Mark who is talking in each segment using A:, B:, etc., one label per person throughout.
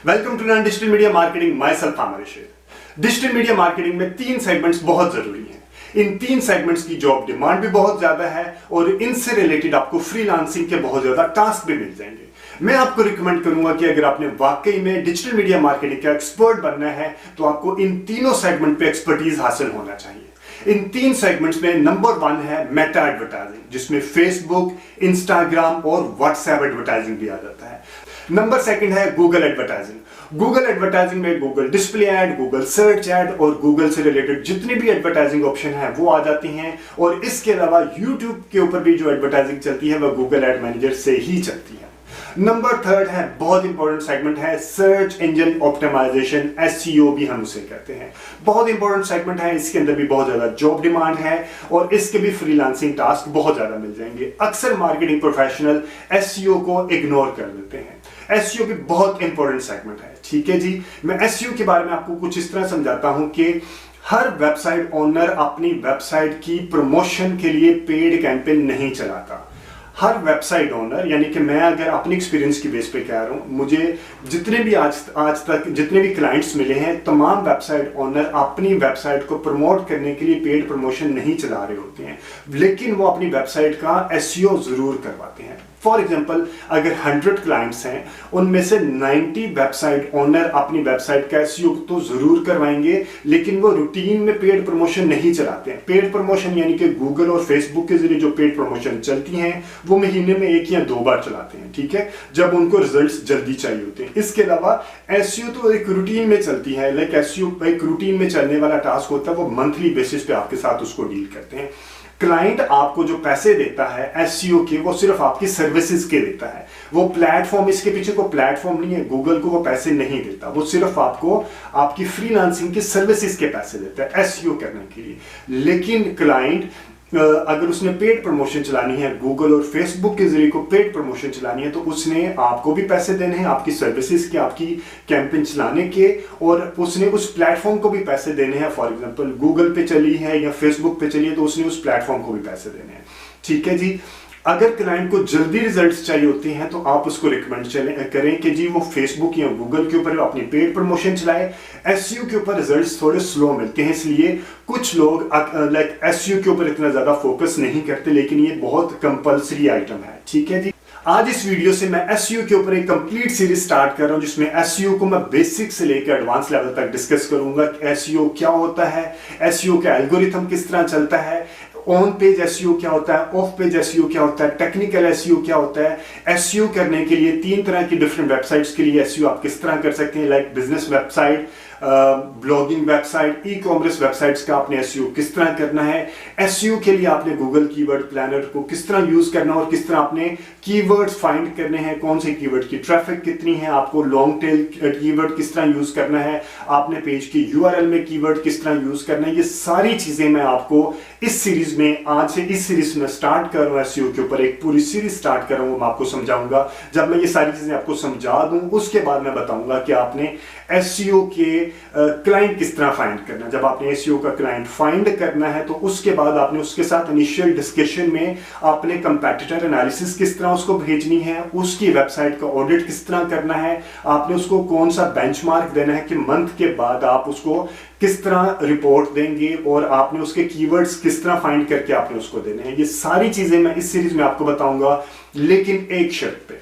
A: Welcome to learn digital media marketing. Myself Aamir Rashid. Digital media marketing में 3 segments बहुत जरूरी हैं। इन 3 सेगमेंट्स की जॉब डिमांड भी बहुत ज्यादा है और इनसे रिलेटेड आपको फ्रीलांसिंग के बहुत ज्यादा टास्क भी मिल जाएंगे। मैं आपको रिकमेंड करूंगा कि अगर आपने वाकई में डिजिटल मीडिया मार्केटिंग का एक्सपर्ट बनना है तो आपको इन तीनों सेगमेंट पे एक्सपर्टीज हासिल होना चाहिए। इन 3 सेगमेंट्स में नंबर 1 है मेटा एडवर्टाइजिंग, जिसमें फेसबुक, इंस्टाग्राम और व्हाट्सएप एडवर्टाइजिंग भी आ जाता है। नंबर 2 है गूगल एडवर्टाइजिंग। गूगल एडवर्टाइजिंग में Google display ad, Google search add और गूगल से रिलेटेड जितनी भी एडवर्टाइजिंग ऑप्शन है वो आ जाती हैं। और इसके अलावा यूट्यूब के ऊपर भी जो एडवर्टाइजिंग चलती है वह गूगल एड मैनेजर से ही चलती है। नंबर 3 है बहुत इंपॉर्टेंट सेगमेंट है सर्च इंजन ऑप्टिमाइजेशन, एसईओ भी हम उसे कहते हैं। बहुत इंपॉर्टेंट सेगमेंट है, इसके अंदर भी बहुत ज्यादा जॉब डिमांड है और इसके भी फ्रीलांसिंग टास्क बहुत ज्यादा मिल जाएंगे। अक्सर मार्केटिंग प्रोफेशनल एसईओ को इग्नोर कर देते हैं। एसईओ भी बहुत इंपॉर्टेंट सेगमेंट है। ठीक है जी, मैं एसईओ के बारे में आपको कुछ इस तरह समझाता हूं कि हर वेबसाइट ओनर अपनी वेबसाइट की प्रमोशन के लिए पेड कैंपेन नहीं चलाता। हर वेबसाइट ओनर, यानी कि मैं अगर अपनी एक्सपीरियंस की बेस पे कह रहा हूं, मुझे जितने भी आज तक जितने भी क्लाइंट्स मिले हैं, तमाम वेबसाइट ओनर अपनी वेबसाइट को प्रमोट करने के लिए पेड प्रमोशन नहीं चला रहे होते हैं, लेकिन वो अपनी वेबसाइट का एसईओ जरूर करवाते हैं। फॉर एग्जाम्पल, अगर 100 क्लाइंट्स हैं, उनमें से 90 वेबसाइट ओनर अपनी वेबसाइट का एसईओ तो जरूर करवाएंगे, लेकिन वो रूटीन में पेड प्रमोशन नहीं चलाते हैं। पेड प्रमोशन यानी कि गूगल और फेसबुक के जरिए जो पेड प्रमोशन चलती हैं वो महीने में 1 या 2 बार चलाते हैं, ठीक है, जब उनको रिजल्ट्स जल्दी चाहिए होते हैं। इसके अलावा एसईओ तो एक रूटीन में चलती है, लाइक एसईओ एक रूटीन में चलने वाला टास्क होता है, वो मंथली बेसिस पे आपके साथ उसको डील करते हैं। क्लाइंट आपको जो पैसे देता है एसईओ के, वो सिर्फ आपकी सर्विसेज के देता है। वो प्लेटफॉर्म, इसके पीछे कोई प्लेटफॉर्म नहीं है, गूगल को वो पैसे नहीं देता, वो सिर्फ आपको आपकी फ्रीलांसिंग की सर्विसेज के पैसे देता है एसईओ करने के लिए। लेकिन क्लाइंट अगर उसने पेड प्रमोशन चलानी है, गूगल और फेसबुक के जरिए को पेड प्रमोशन चलानी है, तो उसने आपको भी पैसे देने हैं आपकी सर्विसेज के, आपकी कैंपेन चलाने के, और उसने उस प्लेटफॉर्म को भी पैसे देने हैं। फॉर एग्जांपल, गूगल पे चली है या फेसबुक पे चली है तो उसने उस प्लेटफॉर्म को भी पैसे देने हैं। ठीक है जी। अगर क्लाइंट को जल्दी रिजल्ट्स चाहिए होते हैं तो आप उसको रिकमेंड करें कि जी वो फेसबुक या गूगल के ऊपर अपनी पेड प्रमोशन चलाए। एसईओ के ऊपर रिजल्ट्स थोड़े स्लो मिलते हैं, इसलिए कुछ लोग लाइक एसईओ के ऊपर इतना ज्यादा फोकस नहीं करते, लेकिन ये बहुत कंपल्सरी आइटम है। ठीक है जी। आज इस वीडियो से मैं एसईओ के ऊपर एक कंप्लीट सीरीज स्टार्ट कर रहा हूं, जिसमें एसईओ को मैं बेसिक से लेकर एडवांस लेवल तक डिस्कस करूंगा कि एसईओ क्या होता है, एसईओ का एल्गोरिथम किस तरह चलता है, ऑन पेज एसईओ क्या होता है, ऑफ पेज एसईओ क्या होता है, टेक्निकल एसईओ क्या होता है। एसईओ करने के लिए 3 तरह की डिफरेंट वेबसाइट्स के लिए एसईओ आप किस तरह कर सकते हैं, like business website, blogging website, e commerce websites का आपने एसईओ किस तरह करना है। एसईओ के लिए आपने गूगल कीवर्ड प्लानर को किस तरह यूज करना है और किस तरह आपने कीवर्ड्स फाइंड करने हैं, कौन से कीवर्ड की ट्रैफिक कितनी है, आपको लॉन्ग टेल कीवर्ड किस तरह यूज करना है, आपने पेज की यूआरएल में कीवर्ड किस तरह यूज करना है। ये सारी चीजें मैं आपको इस सीरीज में, आज से इस सीरीज में स्टार्ट कर रहा हूं, एसईओ के ऊपर एक पूरी सीरीज स्टार्ट कर रहा हूं, मैं आपको समझाऊंगा। जब मैं ये सारी चीजें आपको समझा दूं उसके बाद मैं बताऊंगा कि आपने एसईओ के क्लाइंट किस तरह फाइंड करना है। जब आपने एसईओ का क्लाइंट फाइंड करना है तो उसके बाद आपने उसके साथ इनिशियल डिस्कशन में आपने कंपैटिटर एनालिसिस किस तरह उसको भेजनी है, उसकी वेबसाइट का ऑडिट किस तरह करना है, आपने उसको कौन सा बेंचमार्क देना है कि मंथ के बाद आप उसको किस तरह रिपोर्ट देंगे, और आपने उसके कीवर्ड्स किस तरह फाइंड करके आपने उसको देने हैं। ये सारी चीजें मैं इस सीरीज में आपको बताऊंगा, लेकिन एक शर्त पे।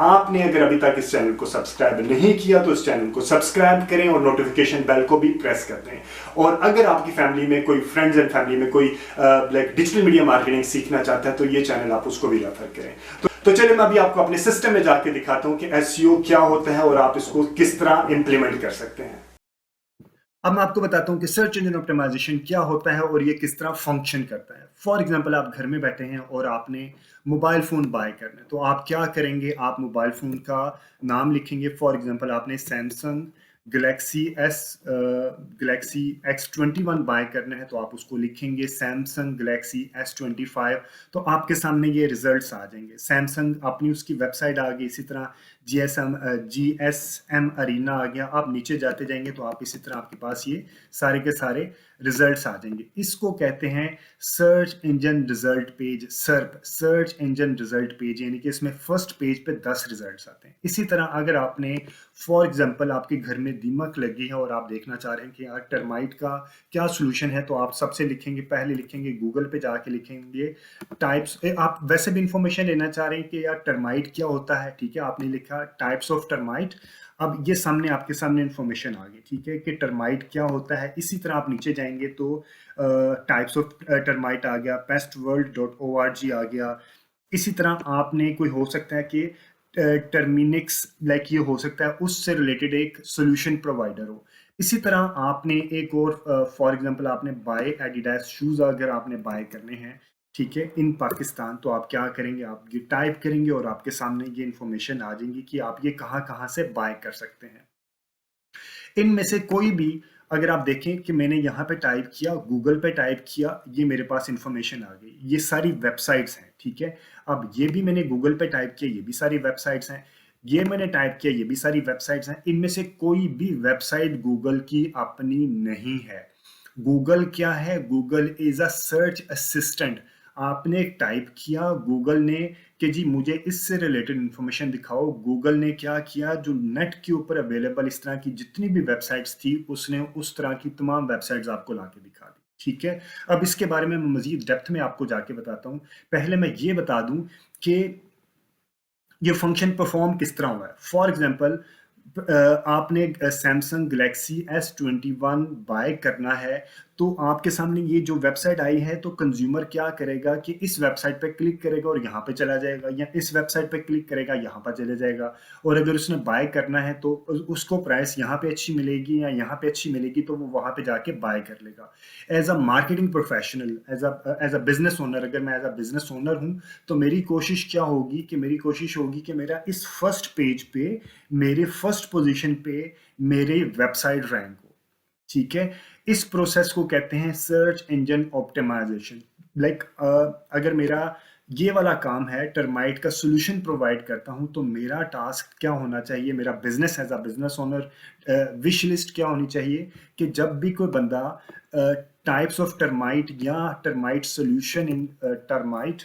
A: आपने अगर अभी तक इस चैनल को सब्सक्राइब नहीं किया तो इस चैनल को सब्सक्राइब करें और नोटिफिकेशन बेल को भी प्रेस कर दें। और अगर आपकी फैमिली में कोई, फ्रेंड्स एंड फैमिली में कोई लाइक डिजिटल मीडिया मार्केटिंग सीखना चाहता है तो ये चैनल आप उसको भी रेफर करें। तो चलिए मैं अभी आपको अपने सिस्टम में जाके दिखाता हूं कि एसईओ क्या होता है और आप इसको किस तरह इंप्लीमेंट कर सकते हैं। अब मैं आपको बताता हूं कि सर्च इंजन ऑप्टिमाइजेशन क्या होता है और ये किस तरह फंक्शन करता है। फॉर एग्जांपल, आप घर में बैठे हैं और आपने मोबाइल फ़ोन बाय करना है, तो आप क्या करेंगे, आप मोबाइल फ़ोन का नाम लिखेंगे। फॉर एग्जांपल, आपने सैमसंग गैलेक्सी X21 बाय करना है, तो आप उसको लिखेंगे सैमसंग गैलेक्सी S25। तो आपके सामने ये रिजल्ट्स आ जाएंगे। सैमसंग अपनी उसकी वेबसाइट आ गई, इसी तरह
B: GSM अरीना आ गया। आप नीचे जाते जाएंगे तो आप इसी तरह आपके पास ये सारे के सारे रिजल्ट्स आ जाएंगे। इसको कहते हैं सर्च इंजन रिजल्ट पेज, सर्प, सर्च इंजन रिजल्ट पेज, यानी कि इसमें फर्स्ट पेज पे 10 रिजल्ट्स आते हैं। इसी तरह अगर आपने फॉर एग्जांपल आपके घर में दीमक लगी है और आप देखना चाह रहे हैं कि यार टर्माइट का क्या सोल्यूशन है, तो आप सबसे लिखेंगे, पहले लिखेंगे गूगल पे जाके लिखेंगे टाइप्स। आप वैसे भी इंफॉर्मेशन लेना चाह रहे हैं कि यार टर्माइट क्या होता है, ठीक है, आपने लिखा टाइप्स ऑफ टर्माइट। अब ये सामने आपके सामने इंफॉर्मेशन आ गई, ठीक है, कि टर्माइट क्या होता है। इसी तरह आप नीचे जाएंगे तो टाइप्स ऑफ टर्माइट आ गया, pestworld.org आ गया। इसी तरह आपने कोई हो सकता है कि टर्मिनिक्स, लाइक ये हो सकता है उससे रिलेटेड एक सोल्यूशन प्रोवाइडर हो। इसी तरह आपने एक और फॉर एग्जांपल आपने बाय एडिडास शूज अगर आपने बाय करने हैं, ठीक है, इन पाकिस्तान, तो आप क्या करेंगे, आप ये टाइप करेंगे और आपके सामने ये इंफॉर्मेशन आ जाएंगी कि आप ये कहाँ कहाँ से बाय कर सकते हैं। इनमें से कोई भी अगर आप देखें कि मैंने यहाँ पे टाइप किया, गूगल पे टाइप किया, ये मेरे पास इंफॉर्मेशन आ गई, ये सारी वेबसाइट्स हैं, ठीक है। अब ये भी मैंने गूगल पे टाइप किया, ये भी सारी वेबसाइट्स हैं। ये मैंने टाइप किया, ये भी सारी वेबसाइट्स हैं। इनमें से कोई भी वेबसाइट गूगल की अपनी नहीं है। गूगल क्या है? Google is a search assistant. आपने टाइप किया गूगल ने कि जी मुझे इससे रिलेटेड इंफॉर्मेशन दिखाओ, गूगल ने क्या किया, जो नेट के ऊपर अवेलेबल इस तरह की जितनी भी वेबसाइट्स थी उसने उस तरह की तमाम वेबसाइट्स आपको लाके दिखा दी, ठीक है। अब इसके बारे में मैं मजीद डेप्थ में आपको जाके बताता हूँ। पहले मैं ये बता दूं कि ये फंक्शन परफॉर्म किस तरह हुआ है। फॉर एग्जांपल आपने सैमसंग गैलेक्सी S21 बाय करना है, तो आपके सामने ये जो वेबसाइट आई है, तो कंज्यूमर क्या करेगा कि इस वेबसाइट पे क्लिक करेगा और यहाँ पे चला जाएगा, या इस वेबसाइट पे क्लिक करेगा यहाँ पर चले जाएगा। और अगर उसने बाय करना है तो उसको प्राइस यहाँ पे अच्छी मिलेगी या यहाँ पे अच्छी मिलेगी, तो वो वहाँ पे जाके बाय कर लेगा। As a marketing professional, as a business owner, अगर मैं एज अ बिजनेस ओनर हूँ, तो मेरी कोशिश क्या होगी कि मेरी कोशिश होगी कि मेरा इस फर्स्ट पेज पे, मेरे फर्स्ट पोजीशन पे मेरे वेबसाइट रैंक हो, ठीक है। इस प्रोसेस को कहते हैं सर्च इंजन ऑप्टिमाइजेशन। लाइक अगर मेरा ये वाला काम है, टर्माइट का सोल्यूशन प्रोवाइड करता हूं, तो मेरा टास्क क्या होना चाहिए, मेरा business as a business owner wish list क्या होनी चाहिए कि जब भी कोई बंदा टाइप्स ऑफ टर्माइट या termite solution in termite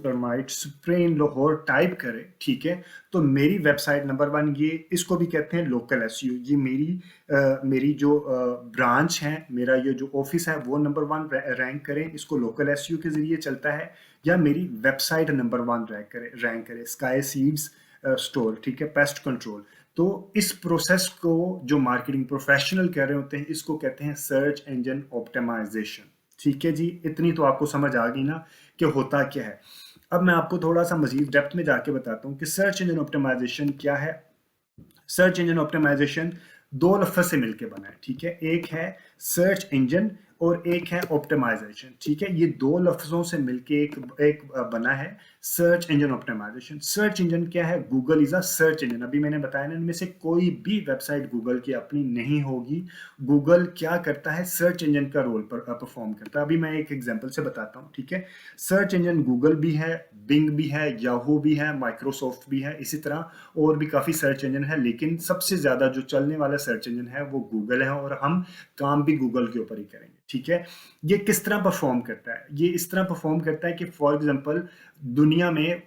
B: termite spray in Lahore type करे, ठीक है, तो मेरी वेबसाइट नंबर 1, ये इसको भी कहते हैं लोकल एसईओ, ये मेरी जो ब्रांच है, मेरा ये जो ऑफिस है, वो नंबर 1 रैंक करें, इसको लोकल एसईओ के जरिए चलता है। या मेरी वेबसाइट नंबर 1 रैंक करे, स्काई सीड्स स्टोर, ठीक है, पेस्ट कंट्रोल। तो इस प्रोसेस को जो मार्केटिंग प्रोफेशनल कह रहे होते हैं, इसको कहते हैं सर्च इंजन ऑप्टिमाइजेशन, ठीक है जी। इतनी तो आपको समझ आ गई ना कि होता क्या है। अब मैं आपको थोड़ा सा मजीद डेप्थ में जाके बताता हूँ कि सर्च इंजन ऑप्टिमाइजेशन क्या है। सर्च इंजन ऑप्टिमाइजेशन दो लफ्ज से मिलकर बना है, ठीक है। एक है सर्च इंजन और एक है ऑप्टिमाइजेशन, ठीक है। ये दो लफ्जों से मिलके एक बना है search engine optimisation. Search engine क्या है? Google is a search engine. अभी मैंने बताया ना, इनमें से कोई भी वेबसाइट गूगल की अपनी नहीं होगी। गूगल क्या करता है? सर्च इंजन का रोल परफॉर्म करता है। अभी मैं एक एग्जांपल से बताता हूँ, ठीक है। सर्च इंजन गूगल भी है, बिंग भी है, याहू भी है, माइक्रोसॉफ्ट भी है, इसी तरह और भी काफ़ी सर्च इंजन है, लेकिन सबसे ज़्यादा जो चलने वाला सर्च इंजन है वो गूगल है, और हम काम भी गूगल के ऊपर ही करेंगे, ठीक है। ये किस तरह परफॉर्म करता है? ये इस तरह परफॉर्म करता है कि फॉर एग्जांपल दुनिया में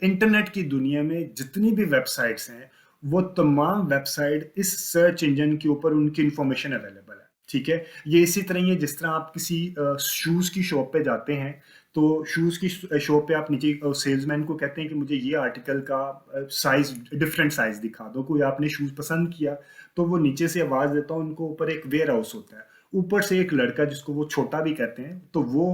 B: इंटरनेट की दुनिया में जितनी भी वेबसाइट्स हैं, वो तमाम वेबसाइट इस सर्च इंजन के ऊपर उनकी इंफॉर्मेशन अवेलेबल है, ठीक है। ये इसी तरह ही है जिस तरह आप किसी शूज की शॉप पे जाते हैं, तो शूज की शॉप पे आप नीचे सेल्समैन को कहते हैं कि मुझे ये आर्टिकल का साइज, डिफरेंट साइज दिखा दो। कोई आपने शूज पसंद किया तो वो नीचे से आवाज देता है, उनको ऊपर एक वेयर हाउस होता है, ऊपर से एक लड़का जिसको वो छोटा भी कहते हैं, तो वो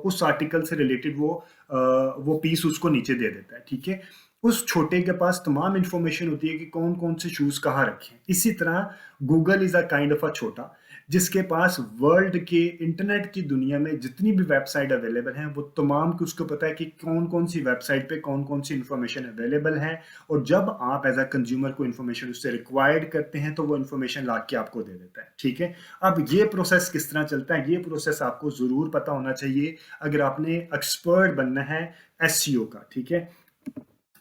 B: उस आर्टिकल से रिलेटेड वो पीस उसको नीचे दे देता है, ठीक है। उस छोटे के पास तमाम इंफॉर्मेशन होती है कि कौन-कौन से शूज़ कहाँ रखें। इसी तरह Google is a kind of a छोटा, जिसके पास वर्ल्ड के इंटरनेट की दुनिया में जितनी भी वेबसाइट अवेलेबल हैं, वो तमाम की उसको पता है कि कौन-कौन सी वेबसाइट पे कौन-कौन सी इंफॉर्मेशन अवेलेबल है, और जब आप एज़ अ कंज्यूमर को इंफॉर्मेशन उससे रिक्वायर्ड करते हैं, तो वो इंफॉर्मेशन ला के आपको दे देता है, ठीक है? अब ये प्रोसेस किस तरह चलता है, ये प्रोसेस आपको ज़रूर पता होना चाहिए अगर आपने एक्सपर्ट बनना है एसईओ का, ठीक है?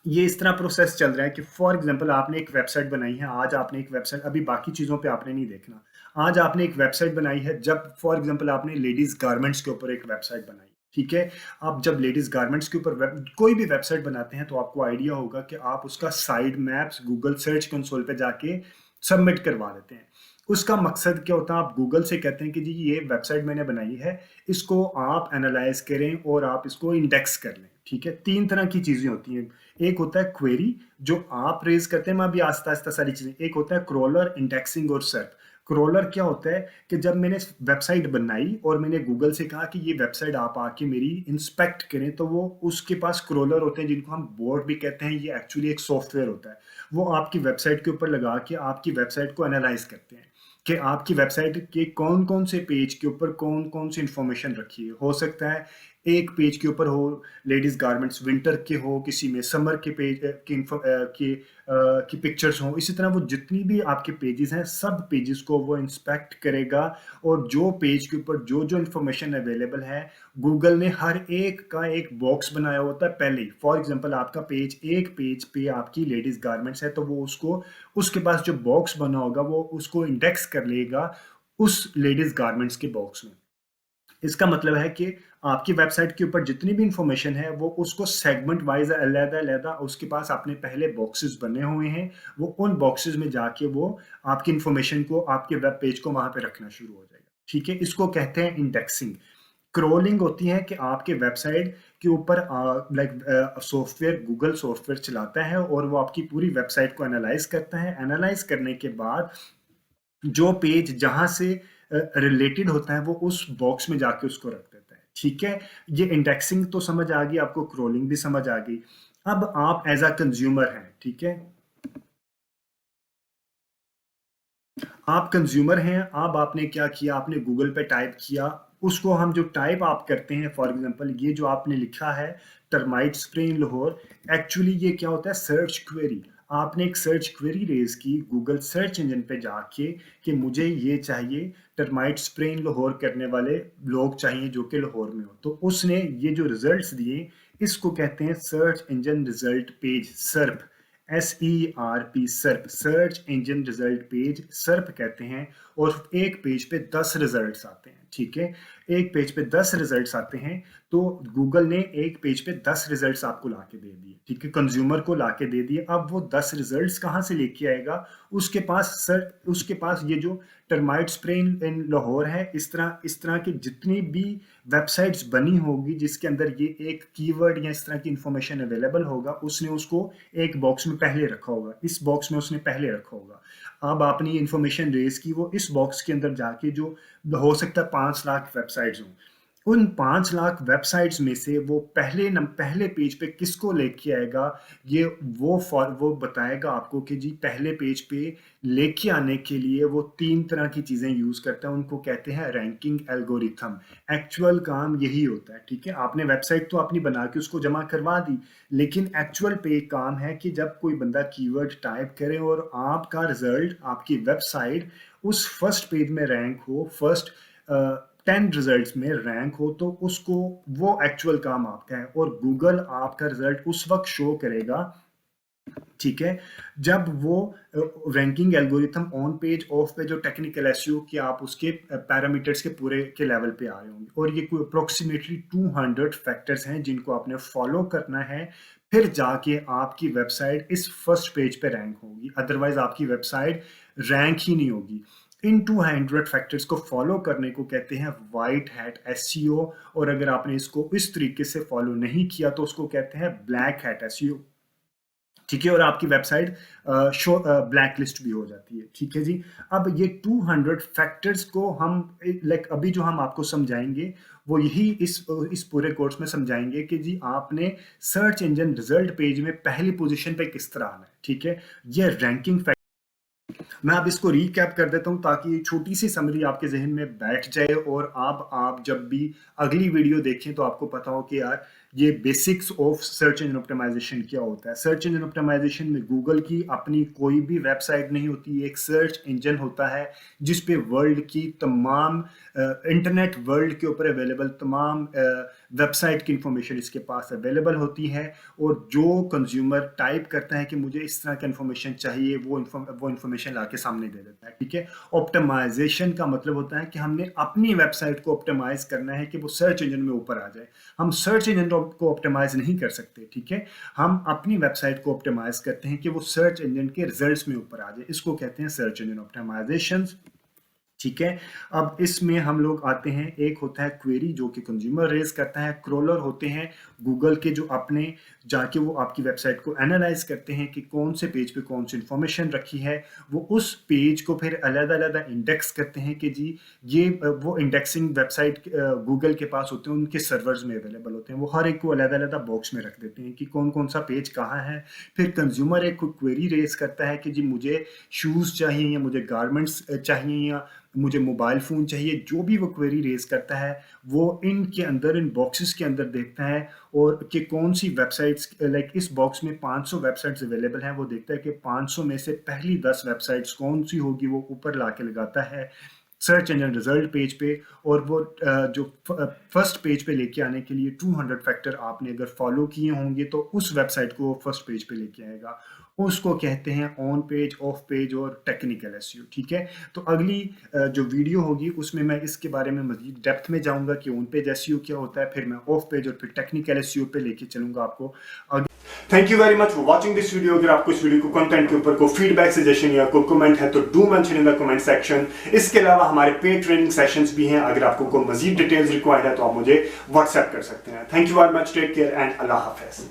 B: ये इस तरह प्रोसेस चल रहा है कि फॉर एग्जांपल आपने एक वेबसाइट बनाई है, आज आपने एक वेबसाइट, अभी बाकी चीज़ों पे आपने नहीं देखना। आज आपने एक वेबसाइट बनाई है, जब फॉर एग्जांपल आपने लेडीज़ गारमेंट्स के ऊपर एक वेबसाइट बनाई, ठीक है? आप जब लेडीज़ गारमेंट्स के ऊपर कोई भी वेबसाइट बनाते हैं, तो आपको आइडिया होगा कि आप उसका side maps Google search console पे जाके सबमिट करवा देते हैं। उसका मकसद क्या होता है, आप गूगल से कहते हैं कि जी ये वेबसाइट मैंने बनाई है, इसको आप एनालाइज करें और आप इसको इंडेक्स कर लें, ठीक है? 3 तरह की चीज़ें होती हैं। एक होता है क्वेरी, जो आप रेज़ करते हैं, मैं अभी आहिस्ता-आहिस्ता सारी चीज़ें, एक होता है क्रॉलर, इंडेक्सिंग और सर्च। क्रॉलर क्या होता है कि जब मैंने वेबसाइट बनाई और मैंने गूगल से कहा कि ये वेबसाइट आप आके मेरी इंस्पेक्ट करें, तो वो उसके पास क्रॉलर होते हैं जिनको हम बोट भी कहते हैं, ये एक्चुअली एक सॉफ्टवेयर होता है। वो आपकी वेबसाइट के ऊपर लगा के आपकी वेबसाइट को एनालाइज़ करते हैं कि आपकी वेबसाइट के कौन-कौन से पेज के ऊपर कौन-कौन सी इन्फॉर्मेशन रखी है। हो सकता है एक पेज के ऊपर हो लेडीज़ गारमेंट्स विंटर के हो, किसी में समर के पेज की पिक्चर्स हों। इसी तरह वो जितनी भी आपके पेजेज़ हैं, सब पेजेज़ को वो इंस्पेक्ट करेगा, और जो पेज के ऊपर जो-जो इन्फॉर्मेशन अवेलेबल है, गूगल ने हर एक का एक बॉक्स बनाया होता है पहले ही। फॉर एग्ज़ाम्पल आपका पेज, एक पेज पे आपकी लेडीज़ गारमेंट्स है, तो वो उसको, उसके पास जो बॉक्स बना होगा, वो उसको इंडेक्स कर लेगा उस लेडीज़ गारमेंट्स के बॉक्स में। इसका मतलब है कि आपकी वेबसाइट के ऊपर जितनी भी इंफॉर्मेशन है, वो उसको सेगमेंट वाइज़ अलग-अलग उसके पास अपने पहले बॉक्सेस बने हुए हैं। वो उन बॉक्सेस में जाके वो आपकी इंफॉर्मेशन को, आपके वेब पेज को वहाँ पे रखना शुरू हो जाएगा। ठीक है? इसको कहते हैं इंडेक्सिंग। क्रॉलिंग होती है कि आपके वेबसाइट के ऊपर सॉफ्टवेयर, गूगल सॉफ्टवेयर चलाता है और वो आपकी पूरी वेबसाइट को एनालाइज़ करता है। एनालाइज़ करने के बाद जो पेज जहाँ से रिलेटेड होता है, वो उस बॉक्स में जाके उसको रख देता है, ठीक है? ये इंडेक्सिंग तो समझ आ गई, आपको क्रोलिंग भी समझ आ गई। अब आप एज़ अ कंज्यूमर हैं, ठीक है? आप कंज्यूमर हैं, अब आपने क्या किया, आपने गूगल पे टाइप किया, उसको हम जो टाइप आप करते हैं, फॉर एग्ज़ाम्पल ये जो आपने लिखा है termite spray in Lahore, actually ये क्या होता है, सर्च क्वेरी। आपने एक सर्च क्वेरी रेज़ की गूगल सर्च इंजन पे जाके कि मुझे ये चाहिए, टर्माइट स्प्रे इन लाहौर करने वाले लोग चाहिए जो कि लाहौर में हो। तो उसने ये जो रिज़ल्ट्स दिए, इसको कहते हैं सर्च इंजन रिज़ल्ट पेज, सर्प। SERP, सर्प, सर्च इंजन रिजल्ट पेज, सर्प कहते हैं। और एक पेज पे 10 रिजल्ट्स आते हैं, ठीक है? एक पेज पे 10 रिजल्ट्स आते हैं, तो गूगल ने एक पेज पे 10 रिजल्ट्स आपको लाके दे दिए, ठीक है? कंज्यूमर को लाके दे दिए। अब वो 10 रिजल्ट्स कहाँ से लेके आएगा? उसके पास ये जो टर्माइट स्प्रे इन लाहौर है, इस तरह की जितनी भी वेबसाइट्स बनी होगी जिसके अंदर ये एक कीवर्ड या इस तरह की इंफॉर्मेशन अवेलेबल होगा, उसने उसको एक बॉक्स में पहले रखा होगा, इस बॉक्स में उसने पहले रखा होगा। अब आपने ये इन्फॉर्मेशन रेज़ की, वो इस बॉक्स के अंदर जाके, जो हो सकता है 5 लाख वेबसाइट्स हों, उन 5 लाख वेबसाइट्स में से वो पहले पेज पे किसको लेके आएगा, ये वो बताएगा आपको कि जी पहले पेज पे लेके आने के लिए वो 3 तरह की चीज़ें यूज़ करता है, उनको कहते हैं रैंकिंग एल्गोरिथम। एक्चुअल काम यही होता है, ठीक है? आपने वेबसाइट तो अपनी बना के उसको जमा करवा दी, लेकिन एक्चुअल पे काम है कि जब कोई बंदा कीवर्ड टाइप करे और आपका रिजल्ट, आपकी वेबसाइट उस फर्स्ट पेज में रैंक हो, फर्स्ट 10 रिजल्ट्स में रैंक हो, तो उसको, वो एक्चुअल काम आपका है, और गूगल आपका रिजल्ट उस वक्त शो करेगा, ठीक है, जब वो ranking algorithm on page, of page और टेक्निकल एसईओ के आप उसके पैरामीटर्स के पूरे के लेवल पे आ रहे होंगे, और ये कोई अप्रोक्सीमेटली 200 फैक्टर्स हैं जिनको आपने फॉलो करना है, फिर जाके आपकी वेबसाइट इस फर्स्ट पेज पे रैंक होगी, अदरवाइज आपकी वेबसाइट रैंक ही नहीं होगी। इन 200 फैक्टर्स को फॉलो करने को कहते हैं वाइट हैट एसईओ, और अगर आपने इसको इस तरीके से फॉलो नहीं किया तो उसको कहते हैं ब्लैक हैट एसईओ, ठीक है, और आपकी वेबसाइट शो ब्लैक लिस्ट भी हो जाती है। ठीक है जी। अब ये 200 फैक्टर्स को हम अभी जो हम आपको समझाएंगे वो यही इस पूरे कोर्स में समझाएंगे कि जी आपने सर्च इंजन रिजल्ट पेज में पहली पोजीशन पे किस तरह आना है। ठीक है, ये रैंकिंग फैक्टर मैं अब इसको रीकैप कर देता हूं ताकि छोटी सी समरी आपके जहन में बैठ जाए और आप जब भी अगली वीडियो देखें तो आपको पता हो कि यार ये basics of search engine optimisation क्या होता है। सर्च इंजन ऑप्टिमाइजेशन में गूगल की अपनी कोई भी वेबसाइट नहीं होती, एक सर्च इंजन होता है जिस पे वर्ल्ड की तमाम इंटरनेट वर्ल्ड के ऊपर अवेलेबल तमाम वेबसाइट की इंफॉर्मेशन इसके पास अवेलेबल होती है, और जो कंज्यूमर टाइप करता है कि मुझे इस तरह का इंफॉर्मेशन चाहिए वो इंफॉर्मेशन लाके सामने दे देता है। ठीक है, ऑप्टिमाइजेशन का मतलब होता है कि हमने अपनी वेबसाइट को ऑप्टिमाइज करना है कि वो सर्च इंजन में ऊपर आ जाए। हम सर्च इंजन को ऑप्टिमाइज नहीं कर सकते। ठीक है, हम अपनी वेबसाइट को ऑप्टिमाइज करते हैं कि वो सर्च इंजन के रिजल्ट्स में ऊपर आ जाए। इसको कहते हैं सर्च इंजन ऑप्टिमाइजेशन। ठीक है, अब इसमें हम लोग आते हैं, एक होता है क्वेरी जो कि कंज्यूमर रेज करता है, क्रॉलर होते हैं गूगल के जो अपने जाके वो आपकी वेबसाइट को एनालाइज करते हैं कि कौन से पेज पे कौन सी इंफॉर्मेशन रखी है, वो उस पेज को फिर अलग-अलग इंडेक्स करते हैं कि जी ये वो इंडेक्सिंग वेबसाइट गूगल के पास होते हैं, उनके सर्वर्स में अवेलेबल होते हैं, वो हर एक को अलग-अलग बॉक्स में रख देते हैं कि कौन-कौन सा पेज कहाँ है। फिर कंज्यूमर एक क्वेरी रेज करता है कि जी मुझे शूज़ चाहिए या मुझे गारमेंट्स चाहिए या मुझे मोबाइल फ़ोन चाहिए। जो भी वो क्वेरी रेज करता है वो इनके अंदर इन बॉक्सेस के अंदर देखता है और कि कौन सी वेबसाइट्स इस बॉक्स में 500 वेबसाइट्स अवेलेबल हैं, वो देखता है कि 500 में से पहली 10 वेबसाइट्स कौन सी होगी, वो ऊपर ला के लगाता है सर्च इंजन रिजल्ट पेज पे, और वो जो फर्स्ट पेज पे लेके आने के लिए 200 फैक्टर आपने अगर फॉलो किए होंगे तो उस वेबसाइट को फर्स्ट पेज पे लेके आएगा। उसको कहते हैं ऑन पेज, ऑफ पेज और टेक्निकल एसईओ। ठीक है, तो अगली जो वीडियो होगी उसमें मैं इसके बारे में मजीद डेप्थ में जाऊंगा कि ऑन पेज एसईओ क्या होता है, फिर मैं ऑफ पेज और फिर टेक्निकल एसईओ पे लेके चलूंगा आपको।
A: Thank you very much for watching this video. अगर आपको इस वीडियो को कंटेंट के ऊपर कोई फीडबैक, सजेशन या कोई कमेंट है तो do mention in the comment section. इसके अलावा हमारे पेड ट्रेनिंग सेशंस भी हैं, अगर आपको कोई मजीद डिटेल्स रिक्वायर्ड है तो आप मुझे व्हाट्सएप कर सकते हैं। Thank you very much, take care and अल्लाह हाफिज।